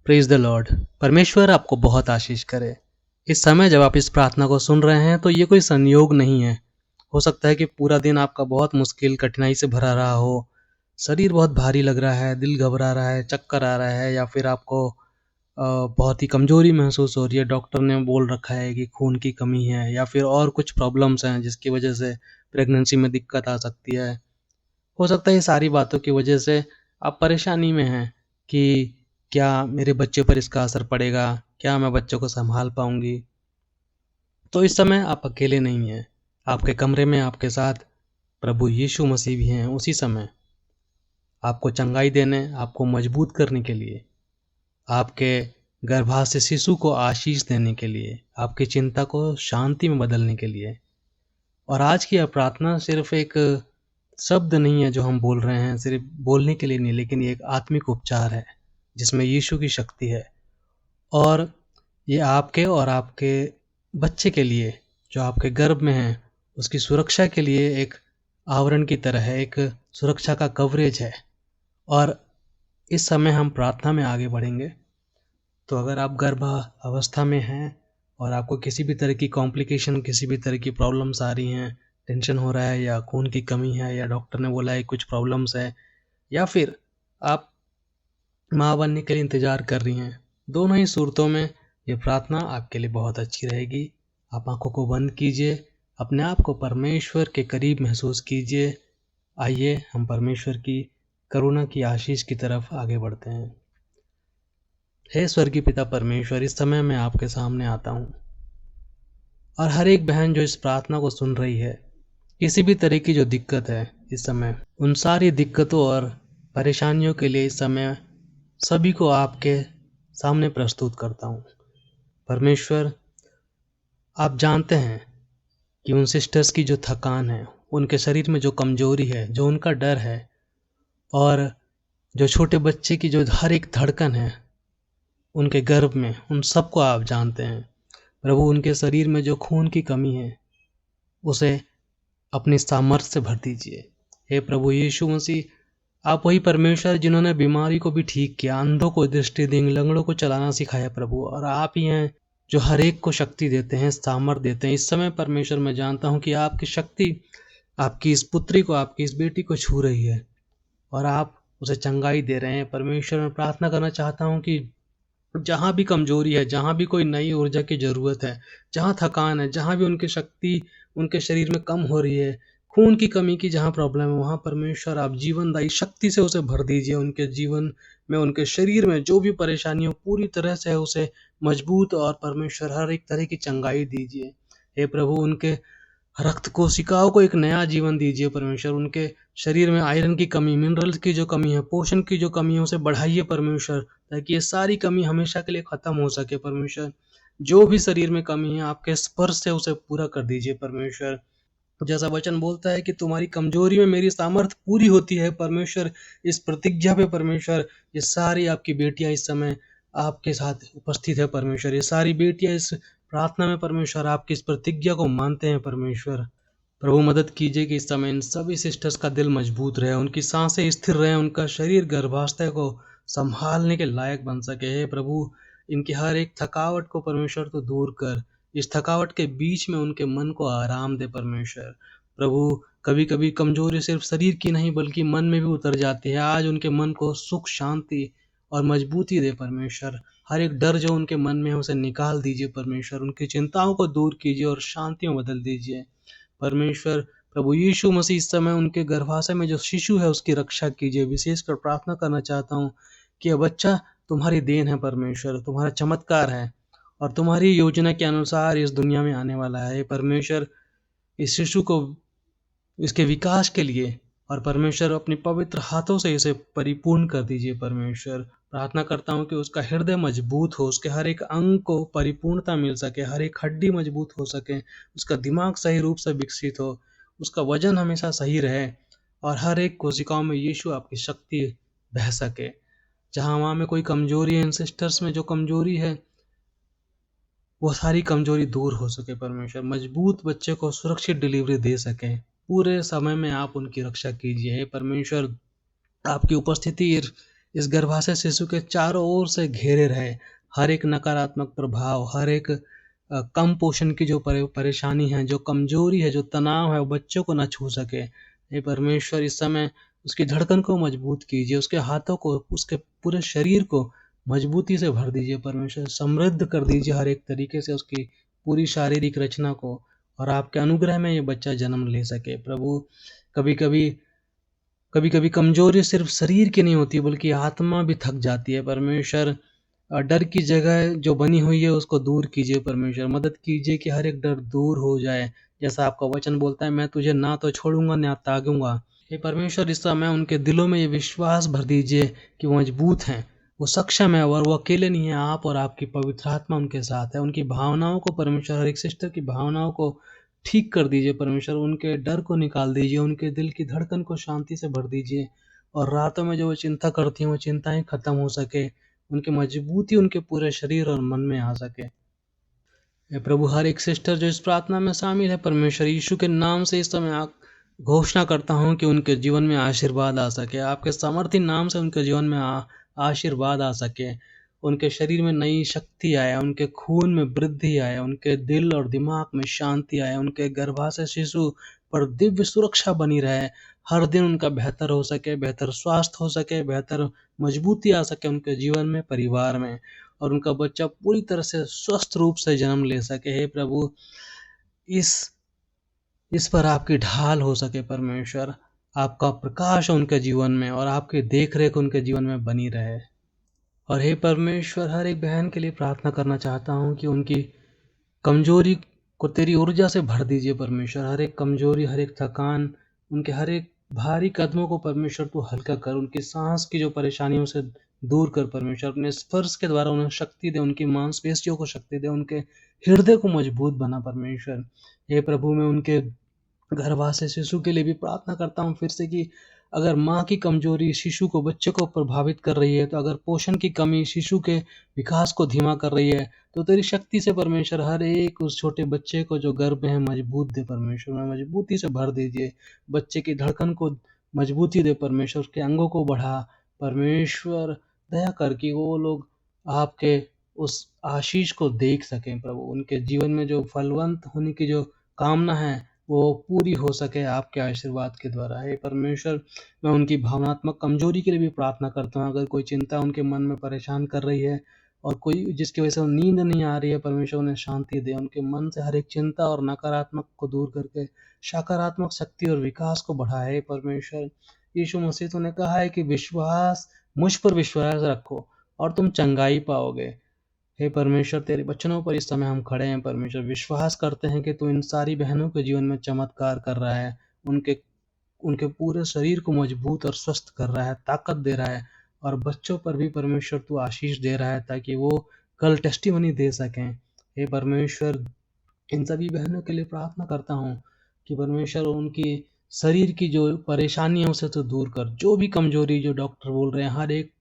Praise the Lord. परमेश्वर आपको बहुत आशीष करे। इस समय जब आप इस प्रार्थना को सुन रहे हैं तो ये कोई संयोग नहीं है। हो सकता है कि पूरा दिन आपका बहुत मुश्किल कठिनाई से भरा रहा हो, शरीर बहुत भारी लग रहा है, दिल घबरा रहा है, चक्कर आ रहा है, या फिर आपको बहुत ही कमजोरी महसूस हो रही है। डॉक्टर ने बोल रखा है कि खून की कमी है, या फिर और कुछ प्रॉब्लम्स हैं जिसकी वजह से प्रेगनेंसी में दिक्कत आ सकती है। हो सकता है ये सारी बातों की वजह से आप परेशानी में हैं कि क्या मेरे बच्चे पर इसका असर पड़ेगा, क्या मैं बच्चों को संभाल पाऊंगी। तो इस समय आप अकेले नहीं हैं। आपके कमरे में आपके साथ प्रभु यीशु मसीह भी हैं। उसी समय आपको चंगाई देने, आपको मजबूत करने के लिए, आपके गर्भाशय शिशु को आशीष देने के लिए, आपकी चिंता को शांति में बदलने के लिए। और आज की यह प्रार्थना सिर्फ एक शब्द नहीं है जो हम बोल रहे हैं, सिर्फ बोलने के लिए नहीं, लेकिन ये एक आत्मिक उपचार है जिसमें यीशु की शक्ति है। और ये आपके और आपके बच्चे के लिए जो आपके गर्भ में है उसकी सुरक्षा के लिए एक आवरण की तरह है, एक सुरक्षा का कवरेज है। और इस समय हम प्रार्थना में आगे बढ़ेंगे। तो अगर आप गर्भ अवस्था में हैं और आपको किसी भी तरह की कॉम्प्लिकेशन, किसी भी तरह की प्रॉब्लम्स आ रही हैं, टेंशन हो रहा है, या खून की कमी है, या डॉक्टर ने बोला है कुछ प्रॉब्लम्स है, या फिर आप माँ बनने के लिए इंतज़ार कर रही हैं, दोनों ही सूरतों में ये प्रार्थना आपके लिए बहुत अच्छी रहेगी। आप आंखों को बंद कीजिए, अपने आप को परमेश्वर के करीब महसूस कीजिए। आइए हम परमेश्वर की करुणा की आशीष की तरफ आगे बढ़ते हैं। हे स्वर्गीय पिता परमेश्वर, इस समय मैं आपके सामने आता हूँ और हर एक बहन जो इस प्रार्थना को सुन रही है, किसी भी तरह की जो दिक्कत है इस समय, उन सारी दिक्कतों और परेशानियों के लिए इस समय सभी को आपके सामने प्रस्तुत करता हूँ। परमेश्वर, आप जानते हैं कि उन सिस्टर्स की जो थकान है, उनके शरीर में जो कमजोरी है, जो उनका डर है, और जो छोटे बच्चे की जो हर एक धड़कन है उनके गर्भ में, उन सबको आप जानते हैं। प्रभु, उनके शरीर में जो खून की कमी है उसे अपनी सामर्थ्य से भर दीजिए। हे प्रभु यीशु मसीह, आप वही परमेश्वर जिन्होंने बीमारी को भी ठीक किया, अंधों को दृष्टि दी, लंगड़ों को चलाना सिखाया प्रभु, और आप ही हैं जो हर एक को शक्ति देते हैं, सामर्थ्य देते हैं। इस समय परमेश्वर मैं जानता हूँ कि आपकी शक्ति आपकी इस पुत्री को, आपकी इस बेटी को छू रही है और आप उसे चंगाई दे रहे हैं। परमेश्वर, मैं प्रार्थना करना चाहता हूँ कि जहाँ भी कमजोरी है, जहाँ भी कोई नई ऊर्जा की जरूरत है, जहाँ थकान है, जहाँ भी उनकी शक्ति उनके शरीर में कम हो रही है, खून की कमी की जहाँ प्रॉब्लम है, वहाँ परमेश्वर आप जीवनदायी शक्ति से उसे भर दीजिए। उनके जीवन में, उनके शरीर में जो भी परेशानी हो, पूरी तरह से उसे मजबूत और परमेश्वर हर एक तरह की चंगाई दीजिए। हे प्रभु, उनके रक्त कोशिकाओं को एक नया जीवन दीजिए परमेश्वर। उनके शरीर में आयरन की कमी, मिनरल्स की जो कमी है, पोषण की जो कमी है, उसे बढ़ाइए परमेश्वर, ताकि ये सारी कमी हमेशा के लिए खत्म हो सके परमेश्वर। जो भी शरीर में कमी है, आपके स्पर्श से उसे पूरा कर दीजिए परमेश्वर। जैसा वचन बोलता है कि तुम्हारी कमजोरी में मेरी सामर्थ पूरी होती है परमेश्वर। इस प्रतिज्ञा पे परमेश्वर, ये सारी आपकी बेटियां इस समय आपके साथ उपस्थित है परमेश्वर। ये सारी बेटियां इस प्रार्थना में परमेश्वर आपकी इस प्रतिज्ञा को मानते हैं परमेश्वर। प्रभु, मदद कीजिए कि इस समय इन सभी सिस्टर्स का दिल मजबूत रहे, उनकी सांसें स्थिर रहे, उनका शरीर गर्भावस्था को संभालने के लायक बन सके। हे प्रभु, इनकी हर एक थकावट को परमेश्वर तो दूर कर, इस थकावट के बीच में उनके मन को आराम दे परमेश्वर। प्रभु, कभी कभी कमजोरी सिर्फ शरीर की नहीं बल्कि मन में भी उतर जाती है। आज उनके मन को सुख, शांति और मजबूती दे परमेश्वर। हर एक डर जो उनके मन में है उसे निकाल दीजिए परमेश्वर। उनकी चिंताओं को दूर कीजिए और शांति में बदल दीजिए परमेश्वर। प्रभु यीशु मसीह, इस समय उनके गर्भाशय में जो शिशु है उसकी रक्षा कीजिए। विशेषकर प्रार्थना करना चाहता हूँ कि यह बच्चा तुम्हारी देन है परमेश्वर, तुम्हारा चमत्कार है और तुम्हारी योजना के अनुसार इस दुनिया में आने वाला है परमेश्वर। इस शिशु को, इसके विकास के लिए, और परमेश्वर अपनी पवित्र हाथों से इसे परिपूर्ण कर दीजिए परमेश्वर। प्रार्थना करता हूँ कि उसका हृदय मजबूत हो, उसके हर एक अंग को परिपूर्णता मिल सके, हर एक हड्डी मजबूत हो सके, उसका दिमाग सही रूप से विकसित हो, उसका वजन हमेशा सही रहे और हर एक कोशिकाओं में यीशु आपकी शक्ति बह सके। जहाँ वहाँ में कोई कमजोरी है, इन सिस्टर्स में जो कमजोरी है, वो सारी कमजोरी दूर हो सके परमेश्वर। मजबूत बच्चे को सुरक्षित डिलीवरी दे सके। पूरे समय में आप उनकी रक्षा कीजिए। हे परमेश्वर, आपकी उपस्थिति इस गर्भाशय शिशु के चारों ओर से घेरे रहे। हर एक नकारात्मक प्रभाव, हर एक कम पोषण की जो परेशानी है, जो कमजोरी है, जो तनाव है, वो बच्चों को ना छू सके। हे परमेश्वर, इस समय उसकी धड़कन को मजबूत कीजिए, उसके हाथों को, उसके पूरे शरीर को मजबूती से भर दीजिए परमेश्वर। समृद्ध कर दीजिए हर एक तरीके से उसकी पूरी शारीरिक रचना को, और आपके अनुग्रह में ये बच्चा जन्म ले सके। प्रभु, कभी कभी कभी कभी कमजोरी सिर्फ शरीर की नहीं होती बल्कि आत्मा भी थक जाती है परमेश्वर। डर की जगह जो बनी हुई है उसको दूर कीजिए परमेश्वर। मदद कीजिए कि हर एक डर दूर हो जाए, जैसा आपका वचन बोलता है, मैं तुझे ना तो छोड़ूंगा ना त्यागूंगा। हे परमेश्वर, इस समय उनके दिलों में ये विश्वास भर दीजिए कि वो मजबूत हैं, वो सक्षम है, और वो अकेले नहीं है। आप और आपकी पवित्र आत्मा उनके साथ है। उनकी भावनाओं को परमेश्वर, हर एक सिस्टर की भावनाओं को ठीक कर दीजिए परमेश्वर। उनके डर को निकाल दीजिए, उनके दिल की धड़कन को शांति से भर दीजिए, और रातों में जो वो चिंता करती हैं वो चिंताएं खत्म हो सके, उनकी मजबूती उनके पूरे शरीर और मन में आ सके। हे प्रभु, हर एक सिस्टर जो इस प्रार्थना में शामिल है परमेश्वर, यीशु के नाम से इस समय घोषणा करता हूँ कि उनके जीवन में आशीर्वाद आ सके। आपके सामर्थी नाम से उनके जीवन में आशीर्वाद आ सके। उनके शरीर में नई शक्ति आए, उनके खून में वृद्धि आए, उनके दिल और दिमाग में शांति आए, उनके गर्भाशय शिशु पर दिव्य सुरक्षा बनी रहे। हर दिन उनका बेहतर हो सके, बेहतर स्वास्थ्य हो सके, बेहतर मजबूती आ सके उनके जीवन में, परिवार में, और उनका बच्चा पूरी तरह से स्वस्थ रूप से जन्म ले सके। हे प्रभु, इस इस पर आपकी ढाल हो सके परमेश्वर। आपका प्रकाश उनके जीवन में और आपकी देखरेख उनके जीवन में बनी रहे। और हे परमेश्वर, हर एक बहन के लिए प्रार्थना करना चाहता हूँ कि उनकी कमजोरी को तेरी ऊर्जा से भर दीजिए परमेश्वर। हर एक कमजोरी, हर एक थकान, उनके हर एक भारी कदमों को परमेश्वर तू हल्का कर। उनकी सांस की जो परेशानियों से दूर कर परमेश्वर। अपने स्पर्श के द्वारा उन्हें शक्ति दे, उनकी मांसपेशियों को शक्ति दे, उनके हृदय को मजबूत बना परमेश्वर। हे प्रभु, मैं उनके गर्भाशय शिशु के लिए भी प्रार्थना करता हूँ फिर से कि अगर माँ की कमजोरी शिशु को, बच्चे को प्रभावित कर रही है, तो अगर पोषण की कमी शिशु के विकास को धीमा कर रही है, तो तेरी शक्ति से परमेश्वर हर एक उस छोटे बच्चे को जो गर्भ में है मजबूत दे परमेश्वर। में मजबूती से भर दीजिए, बच्चे की धड़कन को मजबूती दे परमेश्वर, उसके अंगों को बढ़ा परमेश्वर। दया कर कि वो लोग आपके उस आशीष को देख सकें प्रभु। उनके जीवन में जो फलवंत होने की जो कामना है वो पूरी हो सके आपके आशीर्वाद के द्वारा। हे परमेश्वर, मैं उनकी भावनात्मक कमजोरी के लिए भी प्रार्थना करता हूँ। अगर कोई चिंता उनके मन में परेशान कर रही है और कोई जिसकी वजह से नींद नहीं आ रही है, परमेश्वर उन्हें शांति दे। उनके मन से हर एक चिंता और नकारात्मक को दूर करके सकारात्मक शक्ति और विकास को बढ़ाए परमेश्वर। यीशु मसीह तूने कहा है कि मुझ पर विश्वास रखो और तुम चंगाई पाओगे। हे परमेश्वर, तेरे वचनों पर इस समय हम खड़े हैं परमेश्वर। विश्वास करते हैं कि तू इन सारी बहनों के जीवन में चमत्कार कर रहा है। उनके उनके पूरे शरीर को मजबूत और स्वस्थ कर रहा है, ताकत दे रहा है, और बच्चों पर भी परमेश्वर तू आशीष दे रहा है ताकि वो कल टेस्टिमनी दे सकें। हे परमेश्वर, इन सभी बहनों के लिए प्रार्थना करता हूँ कि परमेश्वर उनकी शरीर की जो परेशानियों से तो दूर कर। जो भी कमजोरी जो डॉक्टर बोल रहे हैं, हर एक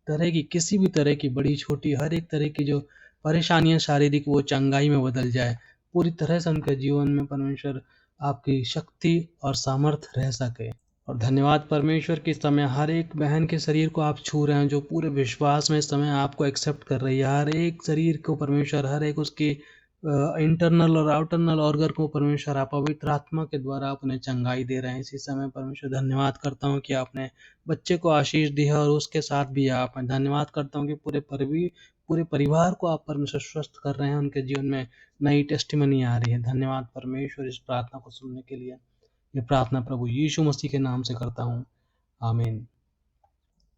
तरह की, किसी भी तरह की, बड़ी छोटी, हर एक तरह की जो परेशानियां शारीरिक, वो चंगाई में बदल जाए। पूरी तरह से उनके जीवन में परमेश्वर आपकी शक्ति और सामर्थ्य रह सके। और धन्यवाद परमेश्वर कि इस समय हर एक बहन के शरीर को आप छू रहे हैं, जो पूरे विश्वास में इस समय आपको एक्सेप्ट कर रही है। हर एक शरीर को परमेश्वर, हर एक उसकी इंटरनल और आउटरनल ऑर्गन को परमेश्वर आप पवित्र आत्मा के द्वारा आप उन्हें चंगाई दे रहे हैं। इसी समय परमेश्वर धन्यवाद करता हूँ कि आपने बच्चे को आशीष दी है और उसके साथ भी आप हैं। धन्यवाद करता हूँ कि पूरे परिवार को आप परमेश्वर स्वस्थ कर रहे हैं, उनके जीवन में नई टेस्टिमनी आ रही है। धन्यवाद परमेश्वर इस प्रार्थना को सुनने के लिए। ये प्रार्थना प्रभु यीशु मसीह के नाम से करता हूँ, आमीन।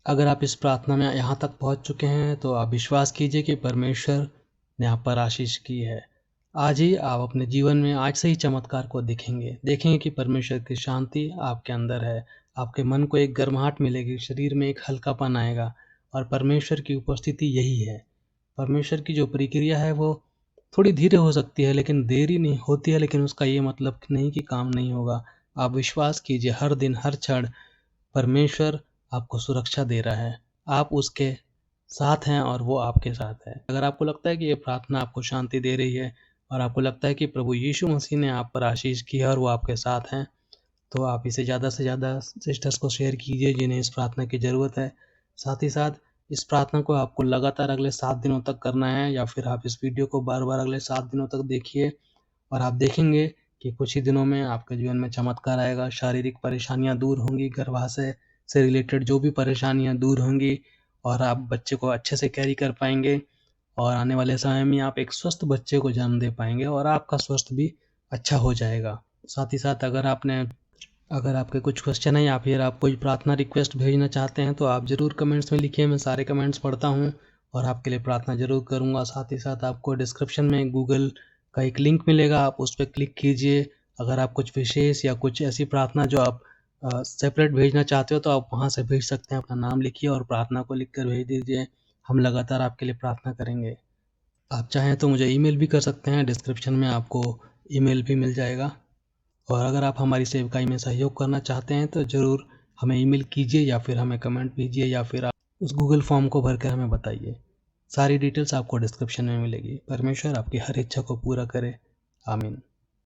अगर आप इस प्रार्थना में यहाँ तक पहुँच चुके हैं तो आप विश्वास कीजिए कि परमेश्वर ने आप पर आशीष की है। आज ही आप अपने जीवन में आज से ही चमत्कार को देखेंगे कि परमेश्वर की शांति आपके अंदर है। आपके मन को एक गर्माहट मिलेगी, शरीर में एक हल्कापन आएगा, और परमेश्वर की उपस्थिति यही है। परमेश्वर की जो प्रक्रिया है वो थोड़ी धीरे हो सकती है, लेकिन देरी नहीं होती है, लेकिन उसका ये मतलब नहीं कि काम नहीं होगा। आप विश्वास कीजिए, हर दिन हर क्षण परमेश्वर आपको सुरक्षा दे रहा है। आप उसके साथ हैं और वो आपके साथ है। अगर आपको लगता है कि ये प्रार्थना आपको शांति दे रही है और आपको लगता है कि प्रभु यीशु मसीह ने आप पर आशीष की है और वो आपके साथ हैं, तो आप इसे ज़्यादा से ज़्यादा सिस्टर्स को शेयर कीजिए जिन्हें इस प्रार्थना की ज़रूरत है। साथ ही साथ इस प्रार्थना को आपको लगातार अगले 7 दिनों तक करना है, या फिर आप इस वीडियो को बार-बार अगले 7 दिनों तक देखिए और आप देखेंगे कि कुछ ही दिनों में आपके जीवन में चमत्कार आएगा। शारीरिक परेशानियाँ दूर होंगी, गर्भाशय से रिलेटेड जो भी परेशानियाँ दूर होंगी और आप बच्चे को अच्छे से कैरी कर पाएँगे और आने वाले समय में आप एक स्वस्थ बच्चे को जन्म दे पाएँगे और आपका स्वास्थ्य भी अच्छा हो जाएगा। साथ ही साथ अगर आपके कुछ क्वेश्चन हैं या फिर आप कोई प्रार्थना रिक्वेस्ट भेजना चाहते हैं तो आप ज़रूर कमेंट्स में लिखिए। मैं सारे कमेंट्स पढ़ता हूँ और आपके लिए प्रार्थना ज़रूर करूँगा। साथ ही साथ आपको डिस्क्रिप्शन में गूगल का एक लिंक मिलेगा, आप उस पे क्लिक कीजिए। अगर आप कुछ विशेष या कुछ ऐसी प्रार्थना जो आप सेपरेट भेजना चाहते हो तो आप वहाँ से भेज सकते हैं। अपना नाम लिखिए और प्रार्थना को लिख कर भेज दीजिए। हम लगातार आपके लिए प्रार्थना करेंगे। आप चाहें तो मुझे ईमेल भी कर सकते हैं, डिस्क्रिप्शन में आपको ईमेल भी मिल जाएगा। और अगर आप हमारी सेवकाई में सहयोग करना चाहते हैं तो ज़रूर हमें ईमेल कीजिए या फिर हमें कमेंट कीजिए या फिर आप उस गूगल फॉर्म को भर कर हमें बताइए। सारी डिटेल्स आपको डिस्क्रिप्शन में मिलेगी। परमेश्वर आपकी हर इच्छा को पूरा करे। आमीन।